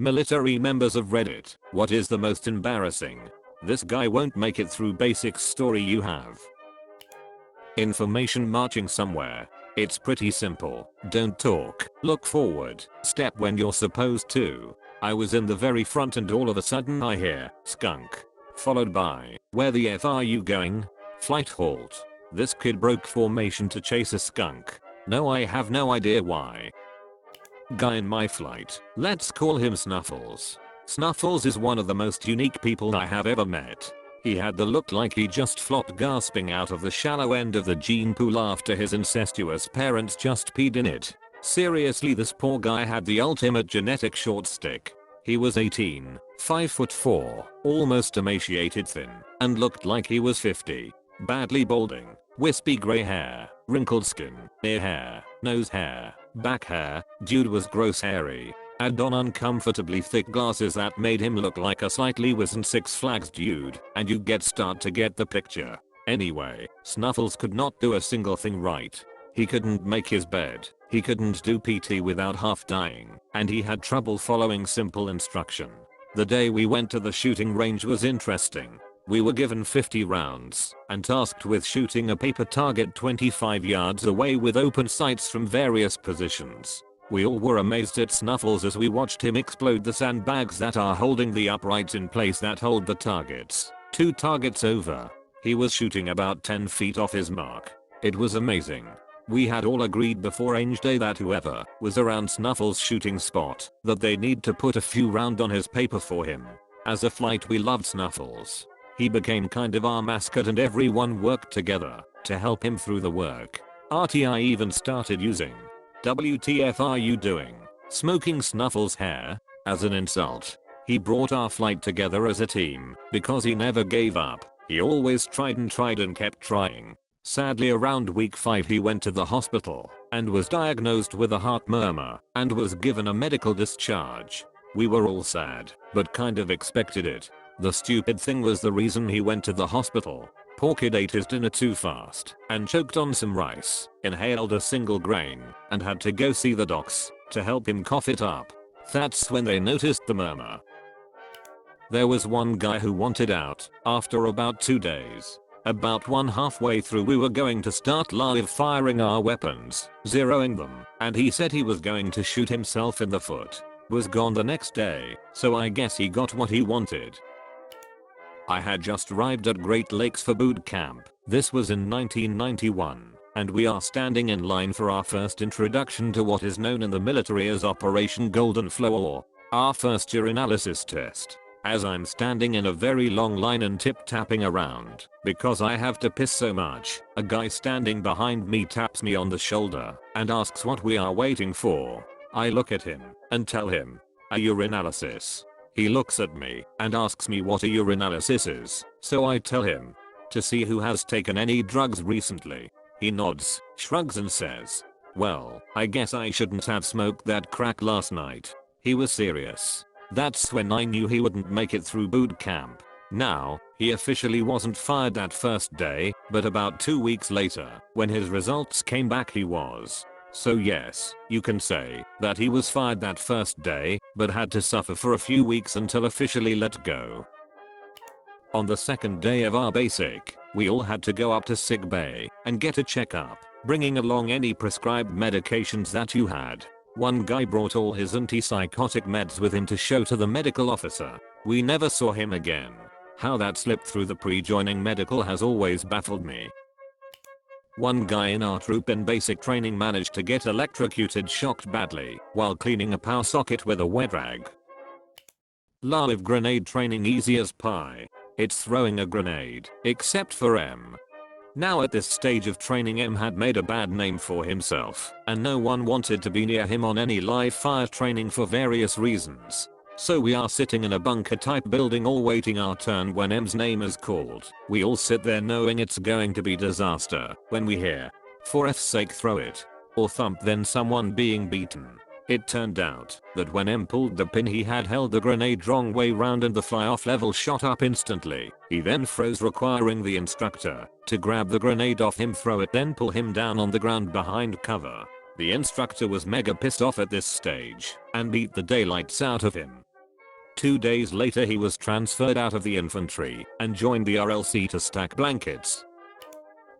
Military members of Reddit, what is the most embarrassing? This guy won't make it through basic story you have. Information marching somewhere. It's pretty simple. Don't talk. Look forward. Step when you're supposed to. I was in the very front and all of a sudden I hear skunk. Followed by, where the F are you going? Flight halt. This kid broke formation to chase a skunk. No, I have no idea why. Guy in my flight. Let's call him Snuffles. Snuffles is one of the most unique people I have ever met. He had the look like he just flopped gasping out of the shallow end of the gene pool after his incestuous parents just peed in it. Seriously, this poor guy had the ultimate genetic short stick. He was 18, 5'4", almost emaciated thin, and looked like he was 50. Badly balding, wispy grey hair, wrinkled skin, ear hair, nose hair, back hair. Dude was gross hairy. Had on uncomfortably thick glasses that made him look like a slightly wizened Six Flags dude, and you start to get the picture. Anyway, Snuffles could not do a single thing right. He couldn't make his bed, he couldn't do PT without half dying, and he had trouble following simple instruction. The day we went to the shooting range was interesting. We were given 50 rounds and tasked with shooting a paper target 25 yards away with open sights from various positions. We all were amazed at Snuffles as we watched him explode the sandbags that are holding the uprights in place that hold the targets. 2 targets over. He was shooting about 10 feet off his mark. It was amazing. We had all agreed before range day that whoever was around Snuffles' shooting spot, that they need to put a few round on his paper for him. As a flight we loved Snuffles. He became kind of our mascot and everyone worked together to help him through the work. RTI even started using "WTF are you doing? Smoking Snuffles' hair?" as an insult. He brought our flight together as a team because he never gave up. He always tried and kept trying. Sadly, around week 5 he went to the hospital and was diagnosed with a heart murmur and was given a medical discharge. We were all sad, but kind of expected it. The stupid thing was the reason he went to the hospital. Poor kid ate his dinner too fast and choked on some rice, inhaled a single grain, and had to go see the docs to help him cough it up. That's when they noticed the murmur. There was one guy who wanted out after about 2 days. About halfway through we were going to start live firing our weapons, zeroing them, and he said he was going to shoot himself in the foot. Was gone the next day, so I guess he got what he wanted. I had just arrived at Great Lakes for boot camp. This was in 1991, and we are standing in line for our first introduction to what is known in the military as Operation Golden Flow, or our first urinalysis test. As I'm standing in a very long line and tip-tapping around because I have to piss so much, a guy standing behind me taps me on the shoulder and asks what we are waiting for. I look at him and tell him, "A urinalysis." He looks at me and asks me what a urinalysis is, so I tell him, "To see who has taken any drugs recently." He nods, shrugs and says, "Well, I guess I shouldn't have smoked that crack last night." He was serious. That's when I knew he wouldn't make it through boot camp. Now, he officially wasn't fired that first day, but about 2 weeks later, when his results came back he was. So yes, you can say that he was fired that first day, but had to suffer for a few weeks until officially let go. On the second day of our basic, we all had to go up to sick bay and get a checkup, bringing along any prescribed medications that you had. One guy brought all his antipsychotic meds with him to show to the medical officer. We never saw him again. How that slipped through the pre-joining medical has always baffled me. One guy in our troop in basic training managed to get electrocuted shocked badly while cleaning a power socket with a wet rag. Live grenade training easy as pie. It's throwing a grenade, except for M. Now at this stage of training M had made a bad name for himself and no one wanted to be near him on any live fire training for various reasons. So we are sitting in a bunker type building all waiting our turn when M's name is called. We all sit there knowing it's going to be disaster when we hear, "For F's sake throw it," or thump, then someone being beaten. It turned out that when M pulled the pin he had held the grenade wrong way round and the fly-off level shot up instantly. He then froze, requiring the instructor to grab the grenade off him, throw it, then pull him down on the ground behind cover. The instructor was mega pissed off at this stage and beat the daylights out of him. 2 days later he was transferred out of the infantry and joined the RLC to stack blankets.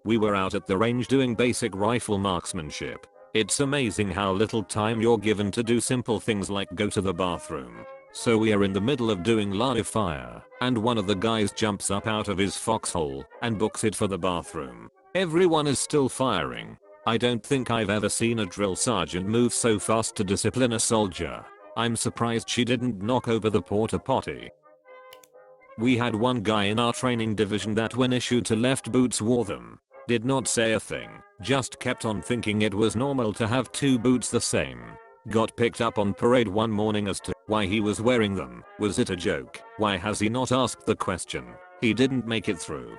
We were out at the range doing basic rifle marksmanship. It's amazing how little time you're given to do simple things like go to the bathroom. So we are in the middle of doing live fire, and one of the guys jumps up out of his foxhole and books it for the bathroom. Everyone is still firing. I don't think I've ever seen a drill sergeant move so fast to discipline a soldier. I'm surprised she didn't knock over the porta potty. We had one guy in our training division that when issued to left boots wore them. Did not say a thing, just kept on thinking it was normal to have 2 boots the same. Got picked up on parade one morning as to why he was wearing them. Was it a joke? Why has he not asked the question? He didn't make it through.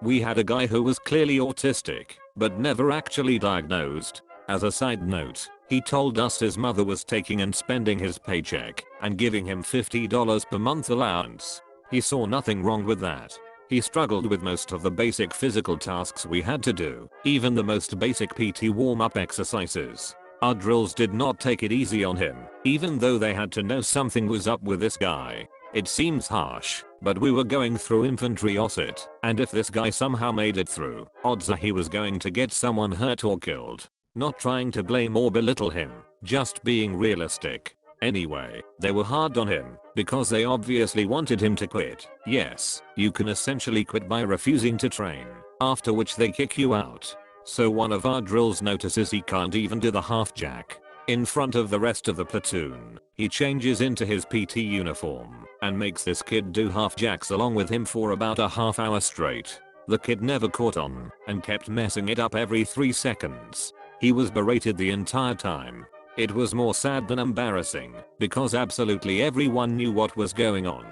We had a guy who was clearly autistic, but never actually diagnosed. As a side note, he told us his mother was taking and spending his paycheck and giving him $50 per month allowance. He saw nothing wrong with that. He struggled with most of the basic physical tasks we had to do, even the most basic PT warm-up exercises. Our drills did not take it easy on him, even though they had to know something was up with this guy. It seems harsh, but we were going through infantry OSIT, and if this guy somehow made it through, odds are he was going to get someone hurt or killed. Not trying to blame or belittle him, just being realistic. Anyway, they were hard on him, because they obviously wanted him to quit. Yes, you can essentially quit by refusing to train, after which they kick you out. So one of our drills notices he can't even do the half jack. In front of the rest of the platoon, he changes into his PT uniform, and makes this kid do half jacks along with him for about a half hour straight. The kid never caught on, and kept messing it up every 3 seconds. He was berated the entire time. It was more sad than embarrassing, because absolutely everyone knew what was going on.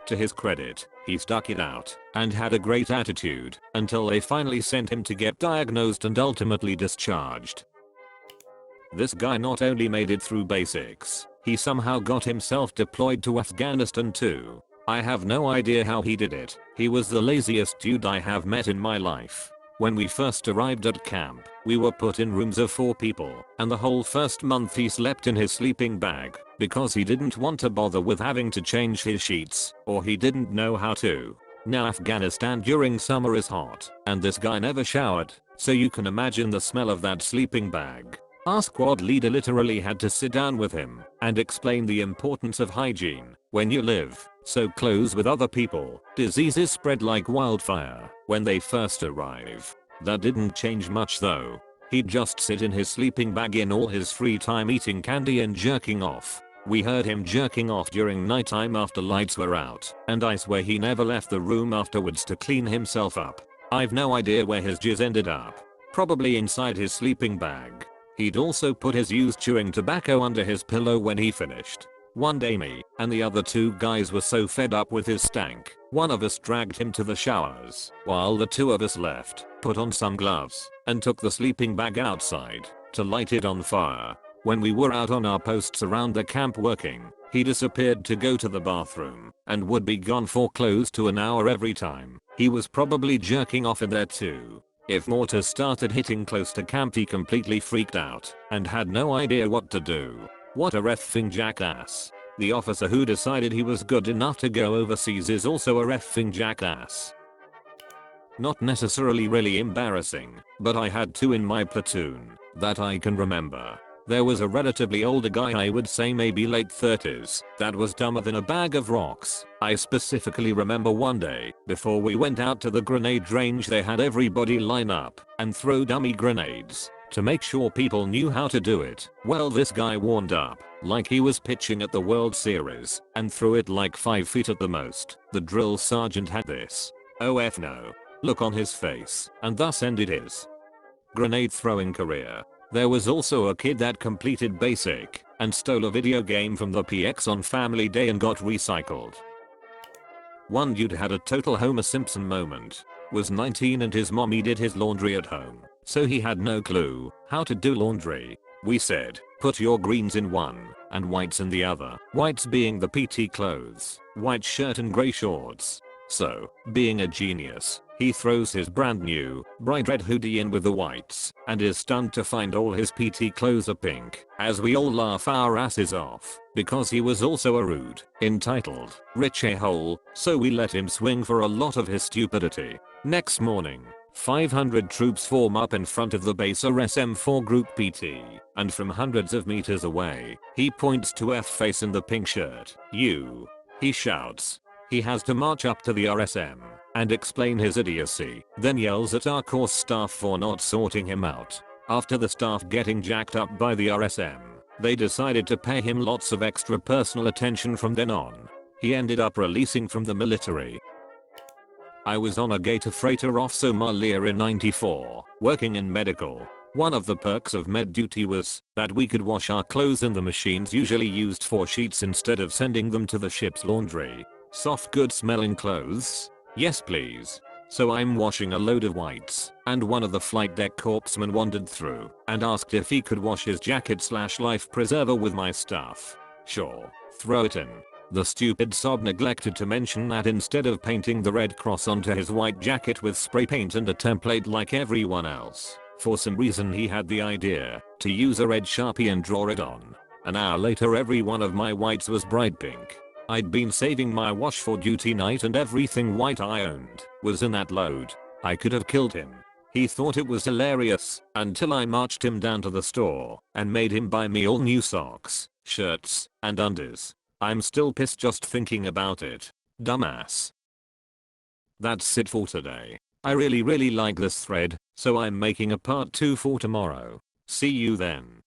To his credit, he stuck it out, and had a great attitude, until they finally sent him to get diagnosed and ultimately discharged. This guy not only made it through basics, he somehow got himself deployed to Afghanistan too. I have no idea how he did it. He was the laziest dude I have met in my life. When we first arrived at camp, we were put in rooms of 4 people, and the whole first month he slept in his sleeping bag, because he didn't want to bother with having to change his sheets, or he didn't know how to. Now Afghanistan during summer is hot, and this guy never showered, so you can imagine the smell of that sleeping bag. Our squad leader literally had to sit down with him and explain the importance of hygiene. When you live so close with other people, diseases spread like wildfire when they first arrive. That didn't change much though. He'd just sit in his sleeping bag in all his free time eating candy and jerking off. We heard him jerking off during nighttime after lights were out, and I swear he never left the room afterwards to clean himself up. I've no idea where his jizz ended up. Probably inside his sleeping bag. He'd also put his used chewing tobacco under his pillow when he finished. One day me and the other 2 guys were so fed up with his stank, one of us dragged him to the showers, while the 2 of us left, put on some gloves, and took the sleeping bag outside to light it on fire. When we were out on our posts around the camp working, he disappeared to go to the bathroom, and would be gone for close to an hour every time. He was probably jerking off in there too. If mortars started hitting close to camp he completely freaked out, and had no idea what to do. What a reffing jackass. The officer who decided he was good enough to go overseas is also a reffing jackass. Not necessarily really embarrassing, but I had 2 in my platoon that I can remember. There was a relatively older guy, I would say maybe late 30s, that was dumber than a bag of rocks. I specifically remember one day, before we went out to the grenade range, they had everybody line up and throw dummy grenades to make sure people knew how to do it. Well, this guy warmed up like he was pitching at the World Series and threw it like 5 feet at the most. The drill sergeant had this "oh f no" look on his face, and thus ended his grenade throwing career. There was also a kid that completed basic and stole a video game from the PX on Family Day and got recycled. One dude had a total Homer Simpson moment. Was 19 and his mommy did his laundry at home, so he had no clue how to do laundry. We said, put your greens in one and whites in the other. Whites being the PT clothes, white shirt and grey shorts. So, being a genius, He throws his brand new, bright red hoodie in with the whites and is stunned to find all his PT clothes are pink, as we all laugh our asses off because he was also a rude, entitled, rich a-hole, so we let him swing for a lot of his stupidity. Next morning, 500 troops form up in front of the base RSM-4 Group PT, and from hundreds of meters away, he points to F-face in the pink shirt. "You." He shouts. He has to march up to the RSM and explain his idiocy, then yells at our course staff for not sorting him out. After the staff getting jacked up by the RSM, they decided to pay him lots of extra personal attention from then on. He ended up releasing from the military. I was on a gator freighter off Somalia in '94, working in medical. One of the perks of med duty was that we could wash our clothes in the machines usually used for sheets instead of sending them to the ship's laundry. Soft, good smelling clothes? Yes please. So I'm washing a load of whites, and one of the flight deck corpsmen wandered through and asked if he could wash his jacket/life preserver with my stuff. Sure, throw it in. The stupid sob neglected to mention that instead of painting the red cross onto his white jacket with spray paint and a template like everyone else, for some reason he had the idea to use a red Sharpie and draw it on. An hour later every one of my whites was bright pink. I'd been saving my wash for duty night and everything white I owned was in that load. I could have killed him. He thought it was hilarious until I marched him down to the store and made him buy me all new socks, shirts, and undies. I'm still pissed just thinking about it. Dumbass. That's it for today. I really like this thread, so I'm making a part 2 for tomorrow. See you then.